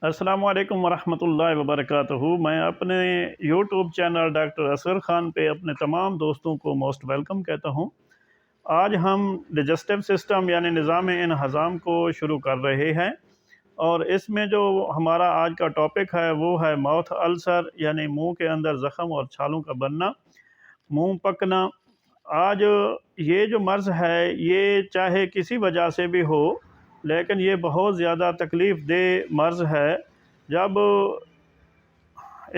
अस्सलाम वालेकुम वरहमतुल्लाहि वबरकातुहू। मैं अपने YouTube channel doctor Asgar Khan पे अपने तमाम दोस्तों को मोस्ट वेलकम कहता हूँ। आज हम डाइजेस्टिव सिस्टम यानी निज़ाम हज़म को शुरू कर रहे हैं और इसमें जो हमारा आज का टॉपिक है वो है माउथ अल्सर यानी मुंह के अंदर ज़ख़म और छालों का बनना, मुंह पकना। आज ये जो मर्ज़ है ये चाहे किसी वजह से भी हो, लेकिन ये बहुत ज़्यादा तकलीफ़ देह मर्ज़ है। जब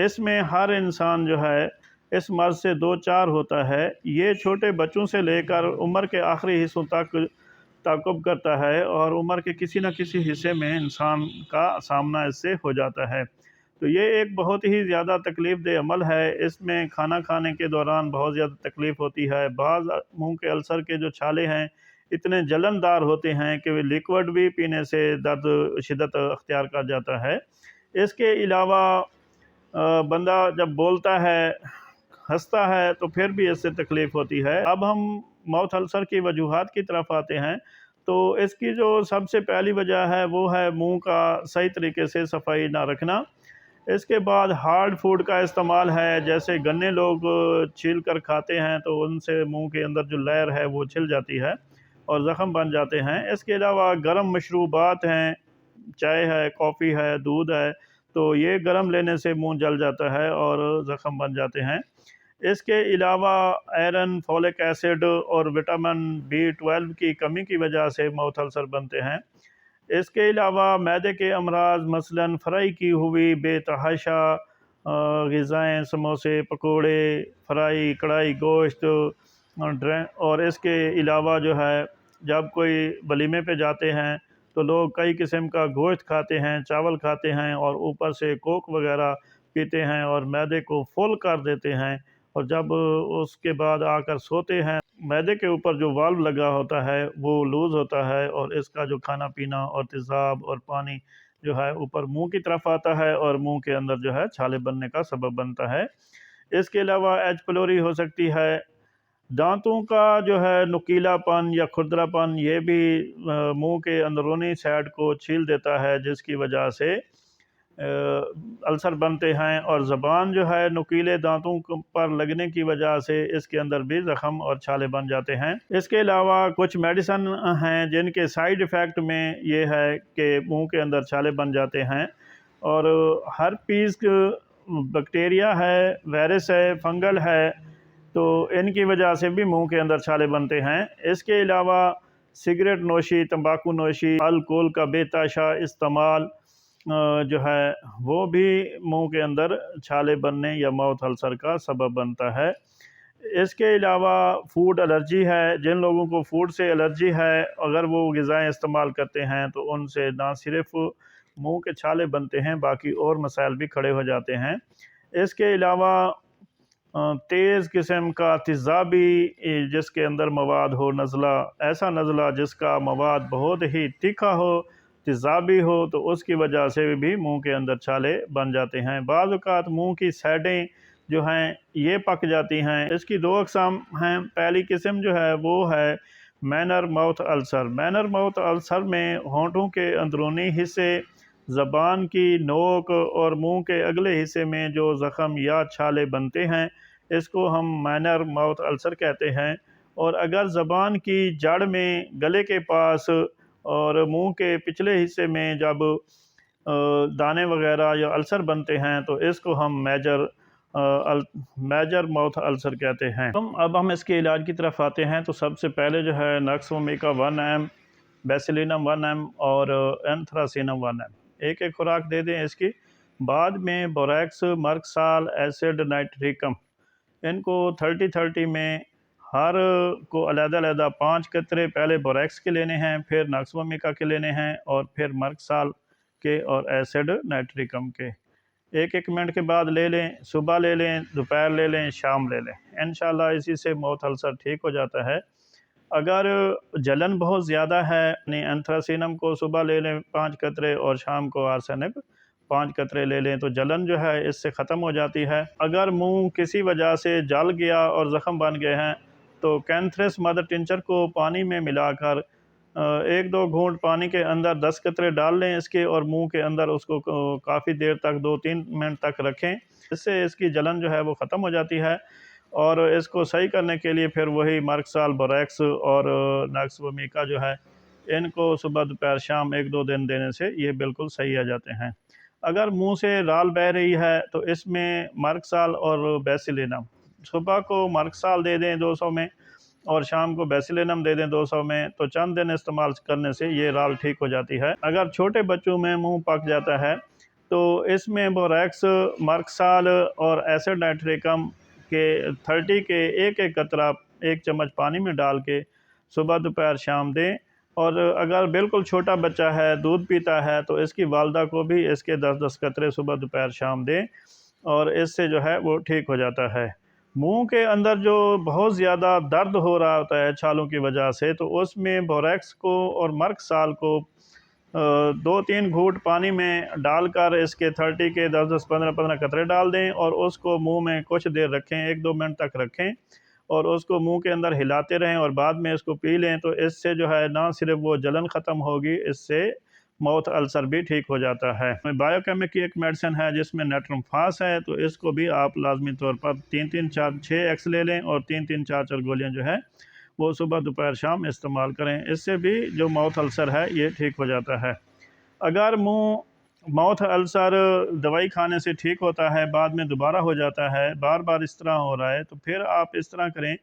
इसमें हर इंसान जो है इस मर्ज़ से दो चार होता है, ये छोटे बच्चों से लेकर उम्र के आखिरी हिस्सों तक ताक़ुब करता है और उम्र के किसी न किसी हिस्से में इंसान का सामना इससे हो जाता है। तो ये एक बहुत ही ज़्यादा तकलीफ़ देह अमल है। इसमें खाना खाने के दौरान बहुत ज़्यादा तकलीफ़ होती है। बाज़ मुंह के अल्सर के जो छाले हैं इतने जलनदार होते हैं कि वे लिक्विड भी पीने से दर्द शिद्दत अख्तियार कर जाता है। इसके अलावा बंदा जब बोलता है, हंसता है तो फिर भी इससे तकलीफ़ होती है। अब हम माउथ अल्सर की वजूहात की तरफ आते हैं। तो इसकी जो सबसे पहली वजह है वो है मुंह का सही तरीके से सफाई ना रखना। इसके बाद हार्ड फूड का इस्तेमाल है, जैसे गन्ने लोग छील कर खाते हैं तो उनसे मुंह के अंदर जो लेयर है वो छिल जाती है और ज़ख़म बन जाते हैं। इसके अलावा गर्म मशरूबात हैं, चाय है, कॉफ़ी है, दूध है, तो ये गर्म लेने से मुंह जल जाता है और ज़ख़म बन जाते हैं। इसके अलावा आयरन, फोलिक एसिड और विटामिन B12 की कमी की वजह से माउथ अल्सर बनते हैं। इसके अलावा मैदे के अमराज मसलन फ्राई की हुई बेतहाशा ग़िज़ाएँ, समोसे, पकोड़े, फ्राई, कढ़ाई गोश्त और इसके अलावा जो है जब कोई वलीमे पे जाते हैं तो लोग कई किस्म का गोश्त खाते हैं, चावल खाते हैं और ऊपर से कोक वगैरह पीते हैं और मैदे को फुल कर देते हैं। और जब उसके बाद आकर सोते हैं, मैदे के ऊपर जो वाल्व लगा होता है वो लूज़ होता है और इसका जो खाना पीना और तेज़ाब और पानी जो है ऊपर मुंह की तरफ आता है और मुंह के अंदर जो है छाले बनने का सबब बनता है। इसके अलावा एच पिलोरी हो सकती है। दांतों का जो है नुकीलापन या खुरदरापन ये भी मुंह के अंदरूनी साइड को छील देता है, जिसकी वजह से अल्सर बनते हैं। और ज़बान जो है नुकीले दांतों पर लगने की वजह से इसके अंदर भी ज़ख़म और छाले बन जाते हैं। इसके अलावा कुछ मेडिसन हैं जिनके साइड इफ़ेक्ट में ये है कि मुंह के अंदर छाले बन जाते हैं। और हर्पीस बैक्टीरिया है, वायरस है, फंगल है, तो इनकी वजह से भी मुंह के अंदर छाले बनते हैं। इसके अलावा सिगरेट नोशी, तंबाकू नोशी, अल्कोहल का बेतहाशा इस्तेमाल जो है वो भी मुंह के अंदर छाले बनने या माउथ अल्सर का सबब बनता है। इसके अलावा फूड एलर्जी है, जिन लोगों को फूड से एलर्जी है, अगर वो ग़िज़ाएँ इस्तेमाल करते हैं तो उनसे ना सिर्फ मुंह के छाले बनते हैं बल्कि और मसाइल भी खड़े हो जाते हैं। इसके अलावा तेज़ किस्म का तेज़ाबी जिसके अंदर मवाद हो, नज़ला, ऐसा नज़ला जिसका मवाद बहुत ही तीखा हो, तेज़ाबी हो, तो उसकी वजह से भी मुंह के अंदर छाले बन जाते हैं। बाज़ औक़ात मुंह की साइडें जो हैं ये पक जाती हैं। इसकी दो अक़साम हैं। पहली किस्म जो है वो है manner mouth ulcer. Manner mouth ulcer में होंठों के अंदरूनी हिस्से, ज़बान की नोक और मुंह के अगले हिस्से में जो ज़ख़म या छाले बनते हैं इसको हम माइनर माउथ अल्सर कहते हैं। और अगर ज़बान की जड़ में, गले के पास और मुंह के पिछले हिस्से में जब दाने वगैरह या अल्सर बनते हैं तो इसको हम मेजर माउथ अल्सर कहते हैं। अब हम इसके इलाज की तरफ आते हैं। तो सबसे पहले जो है नक्सोमिका 1 mg, बेसिलिनम 1 mg और एंथ्रासिनम 1 mg एक एक खुराक दे दें इसकी। बाद में बोरैक्स, मर्कसाल, एसिड नाइट्रिकम, इनको 30-30 में हर को अलग-अलग 5 कतरे पहले बोरैक्स के लेने हैं, फिर नक्सोमिका के लेने हैं और फिर मर्कसाल के और एसिड नाइट्रिकम के। एक मिनट के बाद ले लें, सुबह ले लें, दोपहर ले लें, शाम ले लें। इंशाल्लाह इसी से माउथ अल्सर ठीक हो जाता है। अगर जलन बहुत ज़्यादा है, एंथ्रासिनम को सुबह ले लें 5 कतरे और शाम को आर्सेनिक 5 कतरे ले लें तो जलन जो है इससे ख़त्म हो जाती है। अगर मुंह किसी वजह से जल गया और ज़ख़म बन गए हैं तो कैंथरस मदर टिंचर को पानी में मिलाकर ایک دو گھونٹ پانی کے اندر 10 قطرے ڈال لیں اس کے، اور منہ کے اندر اس کو کافی دیر تک 2-3 منٹ تک رکھیں۔ اس سے اس کی جلن جو ہے وہ ختم ہو جاتی ہے، اور اس کو صحیح کرنے کے لیے پھر وہی مرک سال، بوریکس اور ناکس ومیکا جو ہے، ان کو صبح دوپہر شام 1-2 دن دینے سے یہ بالکل صحیح آ جاتے ہیں۔ اگر منہ سے رال بہہ رہی ہے تو اس میں مرک سال اور بیسیلینم، صبح کو مرک سال دے دیں 200 میں، اور شام کو بیسیلینم دے دیں 200 میں، تو چند دن استعمال کرنے سے یہ رال ٹھیک ہو جاتی ہے۔ اگر چھوٹے بچوں میں منہ پک جاتا ہے تو اس میں بوریکس، مرک سال اور ایسڈ نائٹریکم کے 30 کے ایک ایک قطرہ 1 چمچ پانی میں ڈال کے صبح دوپہر شام دیں۔ اور اگر بالکل چھوٹا بچہ ہے، دودھ پیتا ہے، تو اس کی والدہ کو بھی اس کے 10-10 قطرے صبح دوپہر شام دیں، اور اس سے جو ہے وہ ٹھیک ہو جاتا ہے۔ منہ کے اندر جو بہت زیادہ درد ہو رہا ہوتا ہے چھالوں کی وجہ سے، تو اس میں بوریکس کو اور مرک سال کو 2-3 گھونٹ پانی میں ڈال کر اس کے 30 کے 10-10 15-15 قطرے ڈال دیں، اور اس کو منہ میں کچھ دیر رکھیں، 1-2 منٹ تک رکھیں، اور اس کو منہ کے اندر ہلاتے رہیں، اور بعد میں اس کو پی لیں۔ تو اس سے جو ہے نہ صرف وہ جلن ختم ہوگی، اس سے ماؤتھ السر بھی ٹھیک ہو جاتا ہے۔ بایو کیمک کی ایک میڈیسن ہے جس میں نیٹرم فاس ہے، تو اس کو بھی آپ لازمی طور پر 3-3-4-6 ایکس لے لیں، اور 3-3-4-4 گولیاں جو ہے وہ صبح دوپہر شام استعمال کریں۔ اس سے بھی جو ماؤتھ السر ہے یہ ٹھیک ہو جاتا ہے۔ اگر ماؤتھ السر دوائی کھانے سے ٹھیک ہوتا ہے، بعد میں دوبارہ ہو جاتا ہے، بار بار اس طرح ہو رہا ہے، تو پھر آپ اس طرح کریں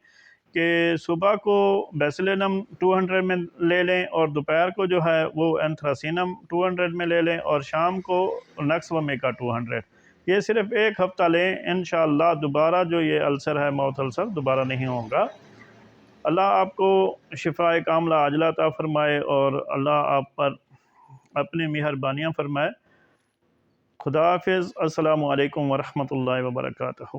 کہ صبح کو بیسیلینم 200 میں لے لیں، اور دوپہر کو جو ہے وہ اینتھراسینم 200 میں لے لیں، اور شام کو نکس ومیکا 200۔ یہ صرف 1 ہفتہ لیں، انشاءاللہ دوبارہ جو یہ السر ہے، ماؤتھ السر، دوبارہ نہیں ہوگا۔ اللہ آپ کو شفاء کاملہ عاجلہ عطا فرمائے، اور اللہ آپ پر اپنی مہربانیاں فرمائے۔ خدا حافظ۔ السلام علیکم ورحمۃ اللہ وبرکاتہ۔